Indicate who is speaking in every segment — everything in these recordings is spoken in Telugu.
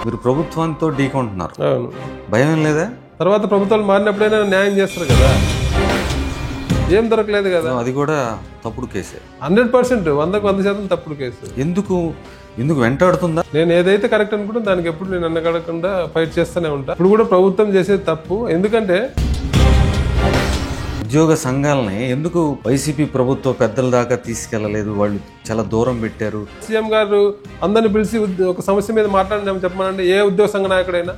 Speaker 1: మీరు ప్రభుత్వంతో ఢీకొంటున్నారు.
Speaker 2: అవును.
Speaker 1: భయం లేదా?
Speaker 2: తర్వాత ప్రభుత్వాలు మారినప్పుడైనా న్యాయం చేస్తారు కదా. ఏం దొరకలేదు కదా.
Speaker 1: అది కూడా తప్పుడు కేసే.
Speaker 2: 100%, 100% తప్పుడు కేసు.
Speaker 1: ఎందుకు వెంటాడుతుందా?
Speaker 2: నేను ఏదైతే కరెక్ట్ అనుకుంటే దానికి ఎప్పుడు నేను అన్నగడకుండా ఫైట్ చేస్తూనే ఉంటా. ఇప్పుడు కూడా ప్రభుత్వం చేసేది తప్పు. ఎందుకంటే
Speaker 1: ఉద్యోగ సంఘాలని ఎందుకు వైసీపీ ప్రభుత్వ పెద్దల దాకా తీసుకెళ్లలేదు? వాళ్ళు చాలా దూరం పెట్టారు.
Speaker 2: సీఎం గారు అందరిని పిలిచి ఒక సమస్య మీద మాట్లాడడం చెప్పమనండి ఏ ఉద్యోగ సంఘ నాయకుడైనా.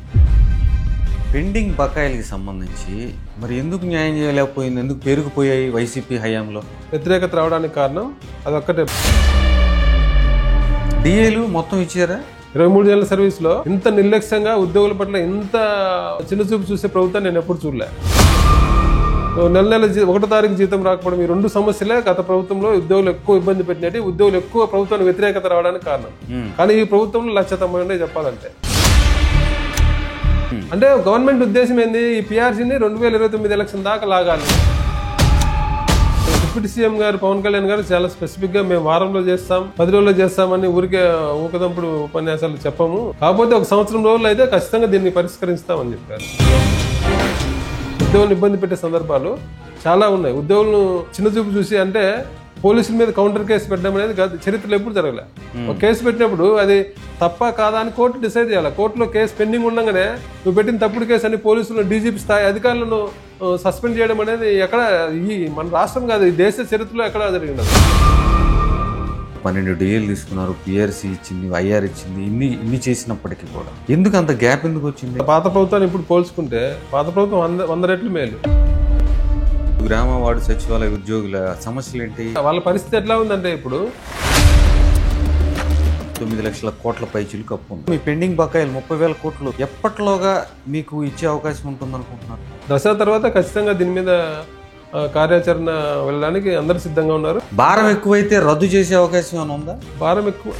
Speaker 1: పెండింగ్ బకాయిలకి సంబంధించి మరి ఎందుకు న్యాయం చేయలేకపోయింది? ఎందుకు పెరిగిపోయాయి వైసీపీ హయాంలో?
Speaker 2: వ్యతిరేకత రావడానికి కారణం అదొక్కటే.
Speaker 1: డిఏలు మొత్తం ఇచ్చారా?
Speaker 2: 23 ఏళ్ల సర్వీస్లో ఇంత నిర్లక్ష్యంగా ఉద్యోగుల పట్ల ఇంత చిన్నచూపు చూసే ప్రభుత్వం నేను ఎప్పుడు చూడలే. నెల 1వ తారీఖు జీతం రాకపోవడం, ఈ 2 సమస్యలే గత ప్రభుత్వంలో ఉద్యోగులు ఎక్కువ ఇబ్బంది పెట్టినట్టు, ఉద్యోగులు ఎక్కువ ప్రభుత్వానికి వ్యతిరేకత రావడానికి కారణం. కానీ ఈ ప్రభుత్వంలో 1,90,000 చెప్పాలంటే. అంటే గవర్నమెంట్ ఉద్దేశం ఏంది? ఈ పిఆర్సీని 2029 ఎలక్షన్ దాకా లాగాలి. డిప్యూటీ సీఎం గారు పవన్ కళ్యాణ్ గారు చాలా స్పెసిఫిక్ గా మేము వారంలో చేస్తాం, 10 రోజుల్లో చేస్తామని ఊరికే ఊకదంపుడు ఉపన్యాసాలు చెప్పము. కాకపోతే 1 సంవత్సరం రోజులు అయితే ఖచ్చితంగా దీన్ని పరిష్కరిస్తామని చెప్పారు. ఉద్యోగులను ఇబ్బంది పెట్టే సందర్భాలు చాలా ఉన్నాయి. ఉద్యోగులను చిన్నచూపు చూసి, అంటే పోలీసుల మీద కౌంటర్ కేసు పెట్టడం అనేది చరిత్రలో ఎప్పుడు జరగలే. ఒక కేసు పెట్టినప్పుడు అది తప్ప కాదా అని కోర్టు డిసైడ్ చేయాలి. కోర్టులో కేసు పెండింగ్ ఉండగానే నువ్వు పెట్టిన తప్పుడు కేసు అని పోలీసులు డీజీపీ స్థాయి అధికారులను సస్పెండ్ చేయడం అనేది ఎక్కడ, ఈ మన రాష్ట్రం కాదు, ఈ దేశ చరిత్రలో ఎక్కడ జరిగింది.
Speaker 1: 12 డిఏలు తీసుకున్నారు, పిఆర్సీ ఇచ్చింది, ఐఆర్ ఇచ్చింది, ఇన్ని చేసినప్పటికీ కూడా ఎందుకు అంత గ్యాప్ ఎందుకు వచ్చింది?
Speaker 2: పాత ప్రభుత్వాన్ని ఇప్పుడు పోల్చుకుంటే పాత ప్రభుత్వం 100 రెట్లు మేలు.
Speaker 1: గ్రామ వార్డు సచివాలయ ఉద్యోగుల సమస్యలు ఏంటి?
Speaker 2: వాళ్ళ పరిస్థితి ఎట్లా ఉందంటే ఇప్పుడు
Speaker 1: 9 లక్షల కోట్ల పైచిలకు అప్పు ఉంది. మీ పెండింగ్ బకాయిలు 30,000 కోట్లు ఎప్పటిలోగా మీకు ఇచ్చే అవకాశం ఉంటుంది అనుకుంటున్నారు?
Speaker 2: దసరా తర్వాత ఖచ్చితంగా దీని మీద కార్యాచరణ వెళ్ళడానికి అందరూ సిద్ధంగా ఉన్నారు.
Speaker 1: భారం ఎక్కువైతే రద్దు చేసే అవకాశం ఏమైనా ఉందా?
Speaker 2: భారం ఎక్కువ